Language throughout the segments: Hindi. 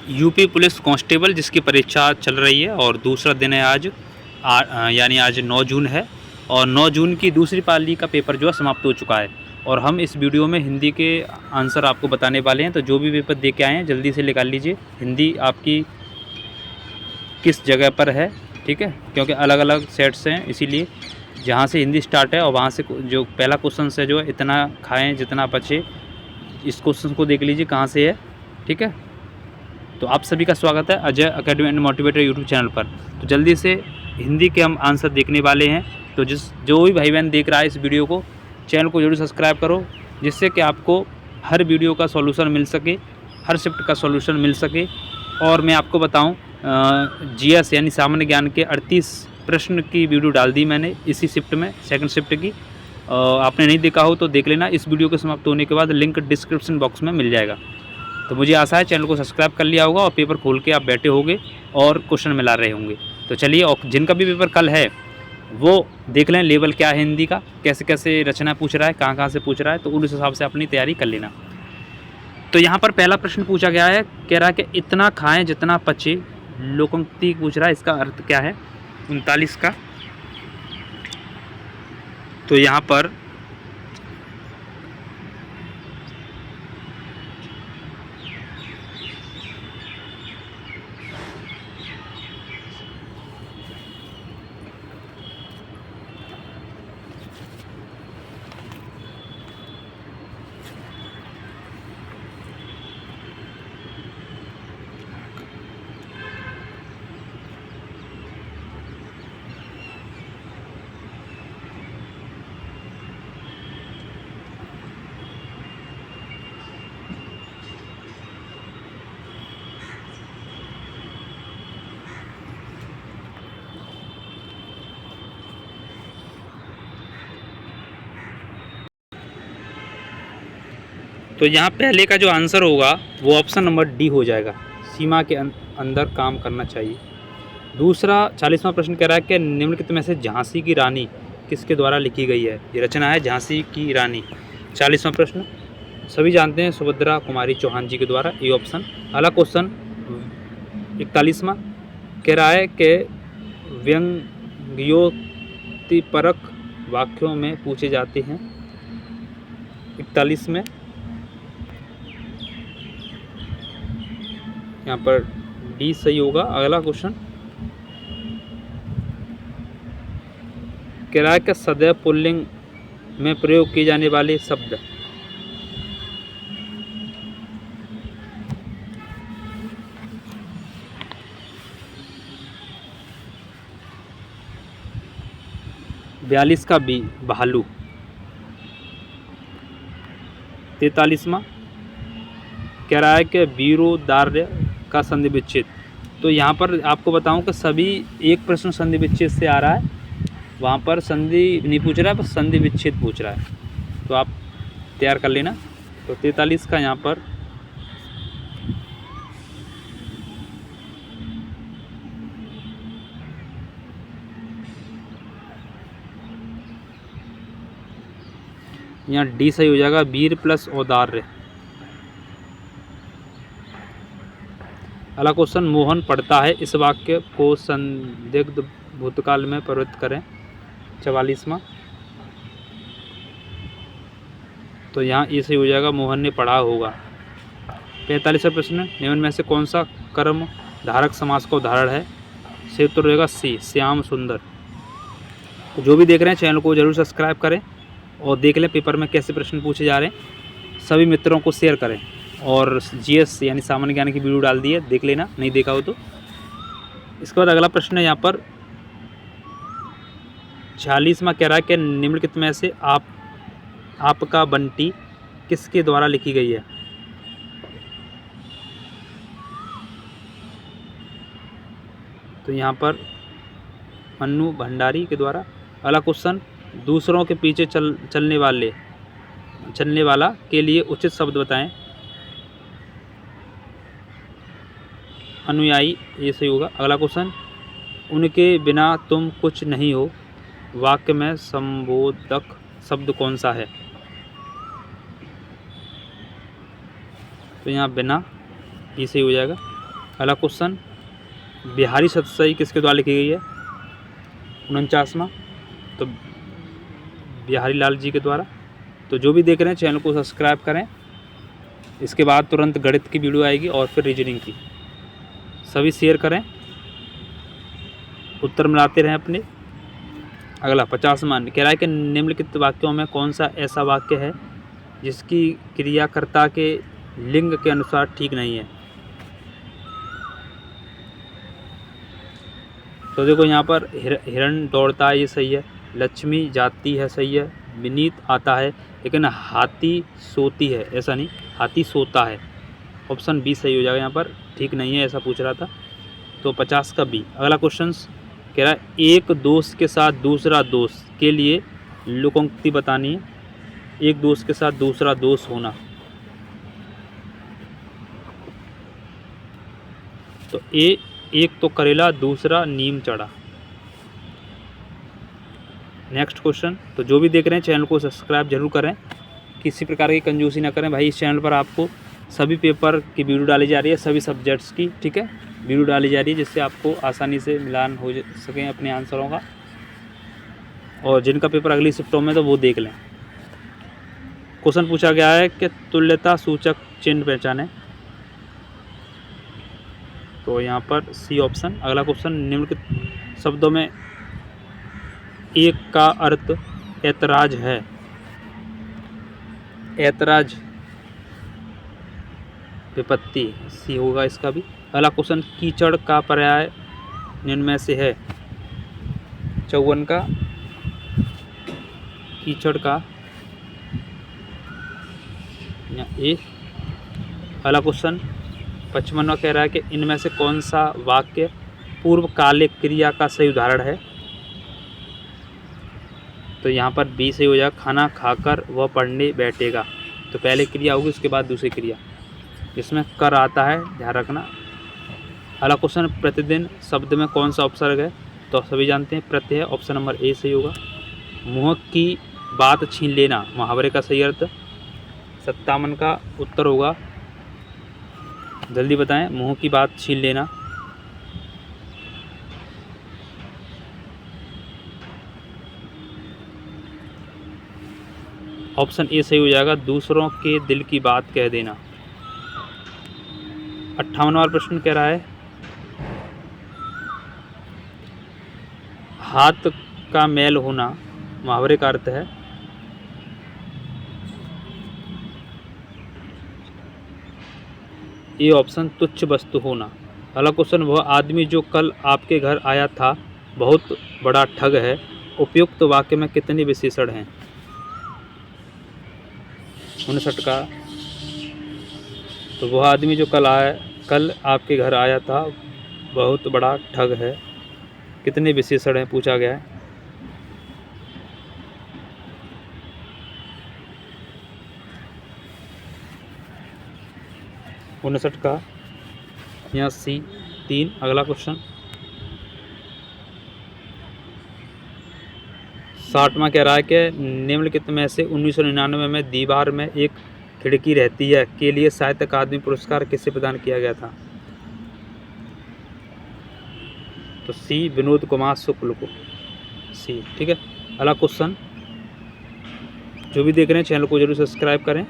यूपी पुलिस कांस्टेबल जिसकी परीक्षा चल रही है और दूसरा दिन है आज, यानी आज 9 जून है और 9 जून की दूसरी पाली का पेपर जो है समाप्त हो चुका है। और हम इस वीडियो में हिंदी के आंसर आपको बताने वाले हैं। तो जो भी पेपर दे के आए हैं जल्दी से निकाल लीजिए, हिंदी आपकी किस जगह पर है, ठीक है, क्योंकि अलग अलग सेट्स हैं, इसीलिए जहाँ से हिंदी स्टार्ट है और वहाँ से जो पहला क्वेश्चन है जो है, इतना खाएं जितना बचे, इस क्वेश्चन को देख लीजिए कहाँ से है, ठीक है। तो आप सभी का स्वागत है Ajay academy and motivator YouTube channel पर। तो जल्दी से हिंदी के हम आंसर देखने वाले हैं। तो जो भी भाई बहन देख रहा है इस वीडियो को, चैनल को जरूर सब्सक्राइब करो, जिससे कि आपको हर वीडियो का सॉल्यूशन मिल सके, हर शिफ्ट का सॉल्यूशन मिल सके। और मैं आपको बताऊं, जीएस यानी सामान्य ज्ञान के 38 प्रश्न की वीडियो डाल दी मैंने इसी शिफ्ट में, सेकंड शिफ्ट की। आपने नहीं देखा हो तो देख लेना, इस वीडियो के समाप्त होने के बाद लिंक डिस्क्रिप्शन बॉक्स में मिल जाएगा। तो मुझे आशा है चैनल को सब्सक्राइब कर लिया होगा और पेपर खोल के आप बैठे होंगे और क्वेश्चन मिला रहे होंगे। तो चलिए, और जिनका भी पेपर कल है वो देख लें लेवल क्या है हिंदी का, कैसे कैसे रचना पूछ रहा है, कहाँ कहाँ से पूछ रहा है, तो उस हिसाब से अपनी तैयारी कर लेना। तो यहाँ पर पहला प्रश्न पूछा गया है, कह रहा है कि इतना खाएं जितना पचे, लोकोक्ति पूछ रहा है, इसका अर्थ क्या है 39 का। तो यहाँ पर तो यहाँ पहले का जो आंसर होगा वो ऑप्शन नंबर डी हो जाएगा, सीमा के अंदर काम करना चाहिए। दूसरा 40वां प्रश्न कह रहा है कि निम्नलिखित में से झांसी की रानी किसके द्वारा लिखी गई है। ये रचना है झांसी की रानी। 40वां प्रश्न सभी जानते हैं, सुभद्रा कुमारी चौहान जी के द्वारा, ये ऑप्शन। अगला क्वेश्चन 41वां कह रहा है कि व्यंग्योक्तिपरक वाक्यों में पूछे जाते हैं। 41 में यहाँ पर डी सही होगा। अगला क्वेश्चन कह रहा है कि सदैव पुल्लिंग में प्रयोग किए जाने वाले शब्द। बयालीस का बी भालू। 43वां कह रहा है कि वीरोदार्य का संधि विच्छेद। तो यहाँ पर आपको बताऊं कि सभी एक प्रश्न संधि विच्छेद से आ रहा है, वहाँ पर संधि नहीं पूछ रहा है, बस संधि विच्छेद पूछ रहा है, तो आप तैयार कर लेना। तो 43 का यहाँ पर यहाँ डी सही हो जाएगा, वीर प्लस औदार्य। अगला क्वेश्चन मोहन पढ़ता है, इस वाक्य को संदिग्ध भूतकाल में प्रवृत्त करें। 44वां तो यहाँ ये सही हो जाएगा, मोहन ने पढ़ा होगा। 45वां प्रश्न निम्न में से कौन सा कर्म धारक समास का उदाहरण है। सही उत्तर रहेगा सी, श्याम सुंदर। तो जो भी देख रहे हैं चैनल को जरूर सब्सक्राइब करें और देख लें पेपर में कैसे प्रश्न पूछे जा रहे हैं। सभी मित्रों को शेयर करें और जीएस यानी सामान्य ज्ञान की वीडियो डाल दी है, देख लेना नहीं देखा हो तो। इसके बाद अगला प्रश्न है यहाँ पर 46वां कह रहा है कि निम्नलिखित में से आपका बंटी किसके द्वारा लिखी गई है। तो यहाँ पर मन्नू भंडारी के द्वारा। अगला क्वेश्चन दूसरों के पीछे चलने वाला के लिए उचित शब्द बताएं। अनुयायी, ये सही होगा। अगला क्वेश्चन उनके बिना तुम कुछ नहीं हो, वाक्य में संबोधक शब्द कौन सा है। तो यहाँ बिना, ये सही हो जाएगा। अगला क्वेश्चन, बिहारी सतसई किसके द्वारा लिखी गई है? 49वां, तो बिहारी लाल जी के द्वारा। तो जो भी देख रहे हैं चैनल को सब्सक्राइब करें। इसके बाद तुरंत गणित की वीडियो आएगी और फिर रीजनिंग की। सभी शेयर करें, उत्तर मिलाते रहें अपने। अगला 50वां कह रहा है कि निम्नलिखित वाक्यों में कौन सा ऐसा वाक्य है जिसकी क्रियाकर्ता के लिंग के अनुसार ठीक नहीं है? तो देखो यहाँ पर हिरण दौड़ता है, ये सही है। लक्ष्मी जाती है, सही है। विनीत आता है, लेकिन हाथी सोती है, ऐसा नहीं, हाथी सोता है। ऑप्शन बी सही हो जाएगा, यहाँ पर ठीक नहीं है ऐसा पूछ रहा था। तो 50 का बी। अगला क्वेश्चन कह रहा है एक दोस्त के साथ दूसरा दोस्त के लिए लोकोक्ति बतानी है। एक दोस्त के साथ दूसरा दोस्त होना, तो एक तो करेला, दूसरा नीम चढ़ा। नेक्स्ट क्वेश्चन, तो जो भी देख रहे हैं चैनल को सब्सक्राइब जरूर करें, किसी प्रकार की कंजूसी ना करें भाई। इस चैनल पर आपको सभी पेपर की वीडियो डाली जा रही है, सभी सब्जेक्ट्स की, ठीक है, वीडियो डाली जा रही है, जिससे आपको आसानी से मिलान हो सके अपने आंसरों का। और जिनका पेपर अगली शिफ्टों में, तो वो देख लें। क्वेश्चन पूछा गया है कि तुल्यता सूचक चिन्ह पहचानें, तो यहाँ पर सी ऑप्शन। अगला क्वेश्चन, निम्नलिखित शब्दों में एक का अर्थ ऐतराज है। ऐतराज विपत्ति, सी होगा इसका भी। अगला क्वेश्चन, कीचड़ का पर्याय निम्न में से है? 54 का कीचड़ का ए। अगला क्वेश्चन 55वां कह रहा है कि इनमें से कौन सा वाक्य पूर्वकालिक क्रिया का सही उदाहरण है? तो यहाँ पर बी सही हो जाएगा, खाना खाकर वह पढ़ने बैठेगा। तो पहले क्रिया होगी, उसके बाद दूसरी क्रिया, जिसमें कर आता है, ध्यान रखना। अगला क्वेश्चन, प्रतिदिन शब्द में कौन सा उपसर्ग है? तो सभी जानते हैं प्रत्यय, ऑप्शन नंबर ए सही होगा। मुँह की बात छीन लेना, मुहावरे का सही अर्थ। 57 का उत्तर होगा, जल्दी बताएं, मुँह की बात छीन लेना। ऑप्शन ए सही हो जाएगा, दूसरों के दिल की बात कह देना। 58वां प्रश्न कह रहा है हाथ का मैल होना, मुहावरे का अर्थ है। ये ऑप्शन तुच्छ वस्तु होना। अगला क्वेश्चन, वह आदमी जो कल आपके घर आया था बहुत बड़ा ठग है, उपयुक्त वाक्य में कितने विशेषण हैं? 59 का, तो वह आदमी जो कल आपके घर आया था बहुत बड़ा ठग है, कितने विशेषण हैं पूछा गया है। उनसठ का यहाँ सी 3। अगला क्वेश्चन 60वां कह रहा है कि निम्नलिखित में से 1999 में दीवार में एक खिड़की रहती है के लिए साहित्य अकादमी पुरस्कार किसे प्रदान किया गया था? तो सी विनोद कुमार शुक्ल को, सी, ठीक है। अगला क्वेश्चन, जो भी देख रहे हैं चैनल को जरूर सब्सक्राइब करें।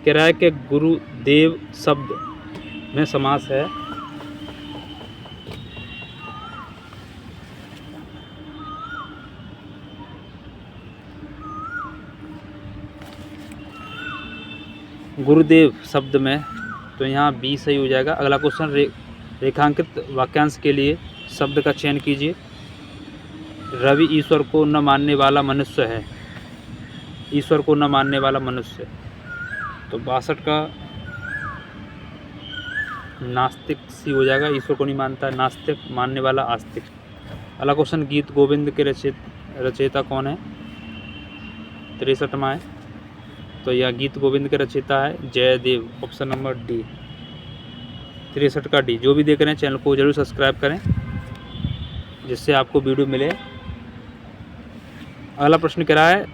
कह रहा है कि गुरुदेव शब्द में समास है। गुरुदेव शब्द में, तो यहाँ बी सही हो जाएगा। अगला क्वेश्चन, रेखांकित वाक्यांश के लिए शब्द का चयन कीजिए। रवि ईश्वर को न मानने वाला मनुष्य है। ईश्वर को न मानने वाला मनुष्य, तो 62 का नास्तिक सी हो जाएगा। ईश्वर को नहीं मानता, नास्तिक, मानने वाला आस्तिक। अगला क्वेश्चन, गीत गोविंद के रचयिता कौन है? 63वां है, तो यह गीत गोविंद के रचयिता है जयदेव, ऑप्शन नंबर डी। 63 का डी। जो भी देख रहे हैं चैनल को जरूर सब्सक्राइब करें, जिससे आपको वीडियो मिले। अगला प्रश्न कह रहा है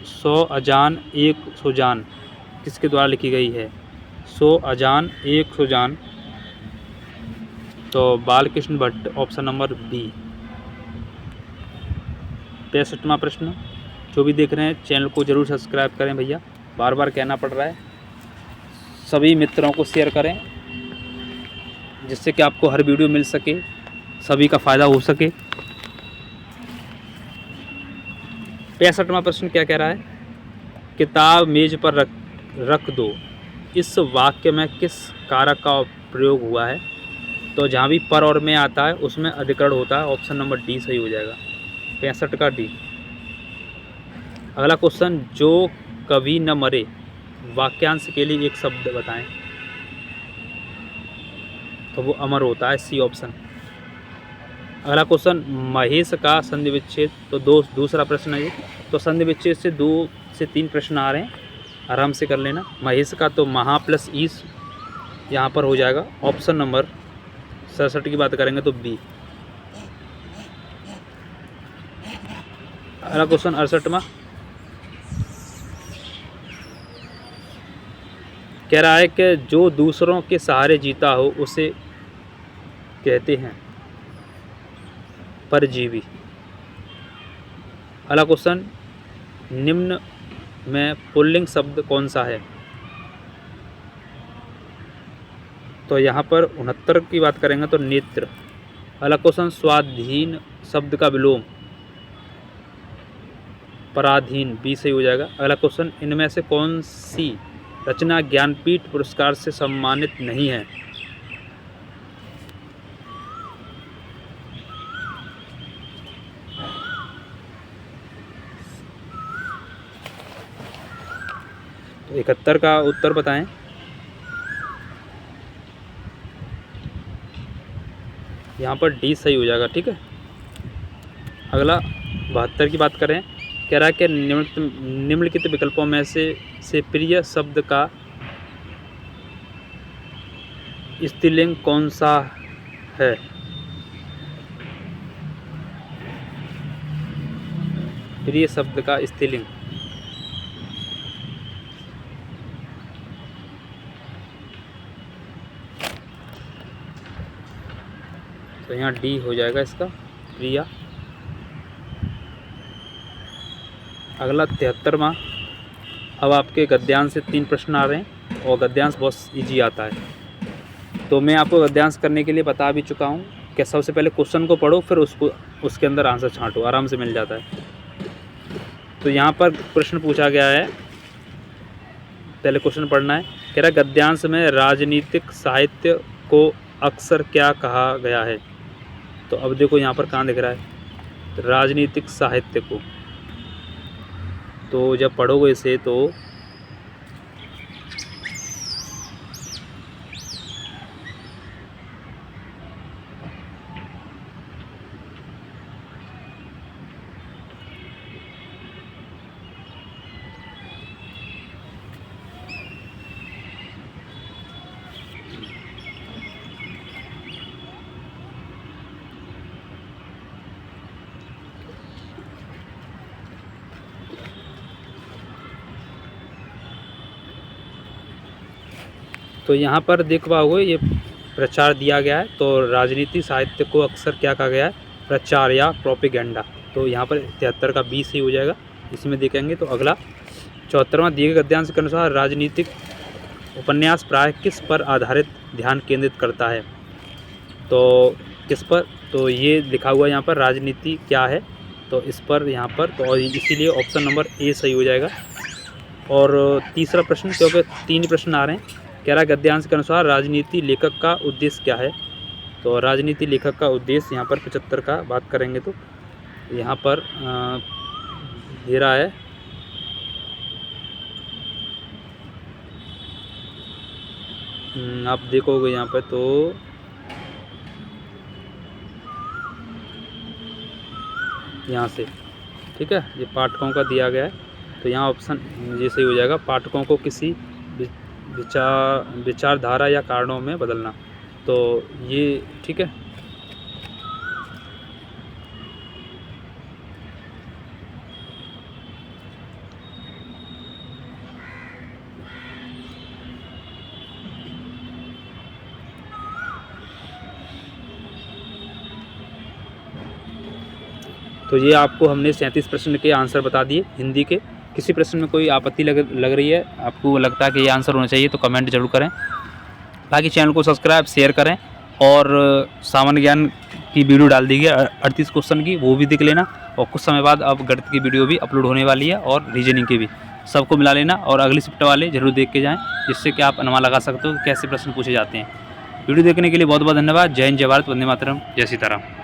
100 अजान 100 जान किसके द्वारा लिखी गई है? 100 अजान 100 जान तो Balkrishna Bhatt, option number B. 65वां प्रश्न, जो भी देख रहे हैं चैनल को ज़रूर सब्सक्राइब करें भैया, बार बार कहना पड़ रहा है। सभी मित्रों को शेयर करें जिससे कि आपको हर वीडियो मिल सके, सभी का फ़ायदा हो सके। 65वां प्रश्न क्या कह रहा है, किताब मेज पर रख दो, इस वाक्य में किस कारक का प्रयोग हुआ है? तो जहाँ भी पर और में आता है उसमें अधिकरण होता है, ऑप्शन नंबर डी सही हो जाएगा, 65 का डी। अगला क्वेश्चन, जो कभी न मरे, वाक्यांश के लिए एक शब्द बताएं। तो वो अमर होता है, सी ऑप्शन। अगला क्वेश्चन, महेश का संधि विच्छेद, तो दूसरा प्रश्न है ये। तो संधि विच्छेद से 2 से 3 प्रश्न आ रहे हैं, आराम से कर लेना। महेश का तो महा प्लस ईस यहाँ पर हो जाएगा, ऑप्शन नंबर 67 की बात करेंगे तो बी। अगला क्वेश्चन 68वां कह रहा है कि जो दूसरों के सहारे जीता हो उसे कहते हैं परजीवी। अगला क्वेश्चन, निम्न में पुल्लिंग शब्द कौन सा है? तो यहाँ पर 69 की बात करेंगे तो नेत्र। अगला क्वेश्चन, स्वाधीन शब्द का विलोम पराधीन, बी सही हो जाएगा। अगला क्वेश्चन, इनमें से कौन सी रचना ज्ञानपीठ पुरस्कार से सम्मानित नहीं है? तो 71 का उत्तर बताएं। यहाँ पर डी सही हो जाएगा, ठीक है। अगला 72 की बात करें, कह रहा है कि निम्नलिखित विकल्पों में से प्रिय शब्द का स्त्रीलिंग कौन सा है? प्रिय शब्द का स्त्रीलिंग, तो यहाँ डी हो जाएगा इसका, प्रिया। अगला 73वां, अब आपके गद्यांश से 3 प्रश्न आ रहे हैं और गद्यांश बहुत इजी आता है। तो मैं आपको गद्यांश करने के लिए बता भी चुका हूँ कि सबसे पहले क्वेश्चन को पढ़ो, फिर उसके अंदर आंसर छांटो, आराम से मिल जाता है। तो यहाँ पर प्रश्न पूछा गया है, पहले क्वेश्चन पढ़ना है। कह रहा है गद्यांश में राजनीतिक साहित्य को अक्सर क्या कहा गया है? तो अब देखो यहाँ पर कहाँ दिख रहा है राजनीतिक साहित्य को, तो जब पढ़ोगे इसे तो यहाँ पर देख पाओगे ये प्रचार दिया गया है। तो राजनीति साहित्य को अक्सर क्या कहा गया है? प्रचार या प्रोपेगेंडा। तो यहाँ पर 73 का बी सही हो जाएगा, इसमें देखेंगे। तो अगला 74वां, दिए गए गद्यांश के अनुसार राजनीतिक उपन्यास प्राय किस पर आधारित ध्यान केंद्रित करता है? तो किस पर? तो ये लिखा हुआ यहाँ पर राजनीति क्या है, तो इस पर यहाँ पर, तो और इसीलिए ऑप्शन नंबर ए सही हो जाएगा। और तीसरा प्रश्न, क्योंकि 3 प्रश्न आ रहे हैं, कह रहा है गद्यांश के अनुसार राजनीति लेखक का उद्देश्य क्या है? तो राजनीति लेखक का उद्देश्य यहाँ पर 75 का बात करेंगे तो यहाँ पर दे रहा है आप देखोगे यहाँ पर तो यहाँ से, ठीक है, ये पाठकों का दिया गया है। तो यहाँ ऑप्शन ये सही हो जाएगा, पाठकों को किसी विचारधारा या कारणों में बदलना। तो ये ठीक है। तो ये आपको हमने 37 प्रश्न के आंसर बता दिए हिंदी के। किसी प्रश्न में कोई आपत्ति लग रही है, आपको लगता है कि ये आंसर होना चाहिए, तो कमेंट जरूर करें। बाकी चैनल को सब्सक्राइब शेयर करें, और सामान्य ज्ञान की वीडियो डाल दी गई 38 क्वेश्चन की, वो भी देख लेना। और कुछ समय बाद अब गणित की वीडियो भी अपलोड होने वाली है, और रीजनिंग की भी, सबको मिला लेना। और अगली शिफ्ट वाले जरूर देख के जाएँ, जिससे कि आप अनुमान लगा सकते हो कैसे प्रश्न पूछे जाते हैं। वीडियो देखने के लिए बहुत बहुत धन्यवाद। जय हिंद, जय भारत, वंदे मातरम, जय सीताराम।